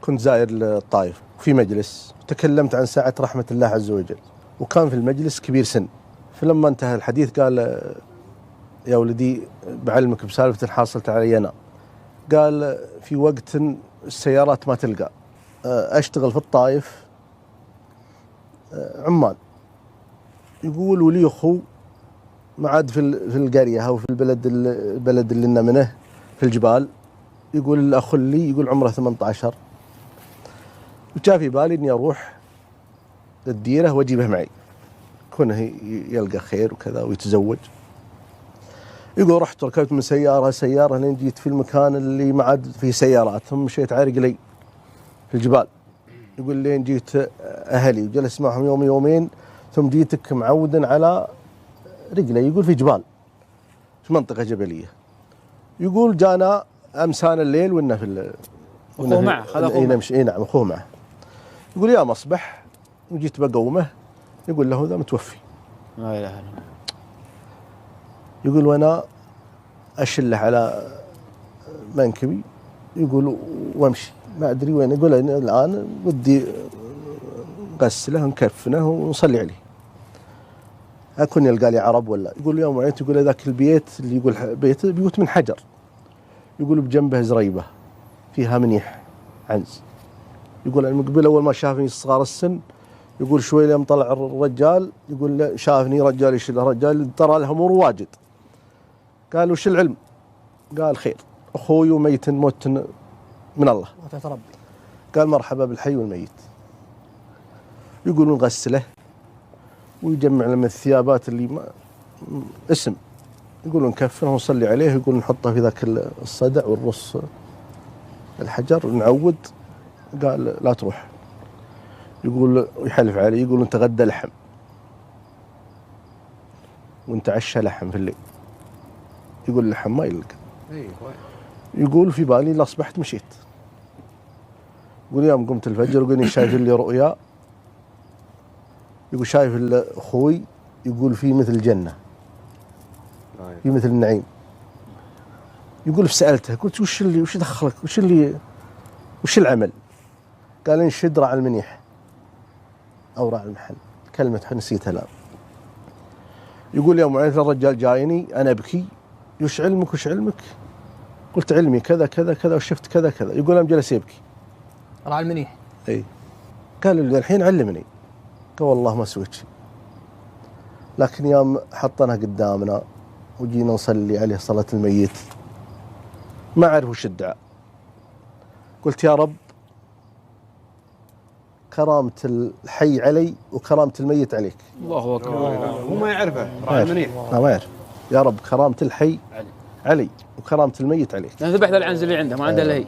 كنت زائر الطائف في مجلس وتكلمت عن ساعة رحمة الله عز وجل، وكان في المجلس كبير سن. فلما انتهى الحديث قال يا ولدي بعلمك بسالفة حاصلت علي أنا. قال في وقت السيارات ما تلقى، أشتغل في الطائف عمال. يقول ولي أخو ما عاد في القرية أو في البلد اللي لنا منه في الجبال. يقول الأخ لي يقول عمره 18، وجاء في بالي إني أروح للديرة وأجيبه معي كونه يلقى خير وكذا ويتزوج. يقول رحت ركبت من سيارة لين جيت في المكان اللي ما عاد فيه سيارات، ثم مشيت على رجلي في الجبال. يقول لين جيت أهلي وجلس معهم يوم يومين، ثم جيتك معودا على رجلي. يقول في جبال في منطقة جبلية. يقول جانا أمسان الليل وإنه في أخوه معه، خذ أخوه معه. نعم أخوه معه. يقول يا مصبح وجيت بقومه، يقول له ذا متوفي. لا إله إلا الله. يقول وانا اشله على منكبي، يقول وامشي ما ادري وين. يقول الان ودي نغسله ونكفنه ونصلي عليه. اكون يلقى لي عرب ولا. يقول يوم وعيت، يقول ذاك البيت اللي يقول بيوت من حجر، يقول بجنبه زريبه فيها منيح عنز. يقول المقبل اول ما شافني صغار السن، يقول شوي لما طلع الرجال، يقول شافني رجال يشيل رجال ترى له امور واجد. قال وش العلم؟ قال خير، اخوي وميت موت من الله وتتربي. قال مرحبا بالحي والميت. يقول نغسله ويجمع لنا الثيابات اللي ما اسم، يقول نكفنه ونصلي عليه. يقول نحطه في ذاك الصدع والرص الحجر ونعود. قال لا تروح. يقول يحلف عليه، يقول نتغدى لحم ونتعشى لحم في الليل. يقول اللحم ما يلقى. يقول في بالي لا أصبحت مشيت. يقول يوم قمت الفجر يقول شايف لي رؤيا، يقول شايف أخوي يقول في مثل الجنة في مثل النعيم. يقول فسألته قلت وش دخلك وش العمل؟ قال انشد راعي المنيح أو راعي المحل، كلمة نسيتها الآن. يقول يوم عيت الرجال جايني أنا أبكي، وش علمك وش علمك؟ قلت علمي كذا كذا كذا وشفت كذا كذا. يقول أنا جلس يبكي. راعي المنيح. اي. قال الحين علمني. قال والله ما سويت شيء، لكن يوم حطنا قدامنا وجينا نصلي عليه صلاة الميت ما أعرف وش الدعاء. قلت يا رب كرامة الحي علي وكرامة الميت عليك. الله أكبر. هو ما يعرفه راعي المنيح. ما يعرف. يا رب كرامة الحي علي وكرامة الميت عليك. ذبح ذا العنز اللي عنده ما عنده إلا هي.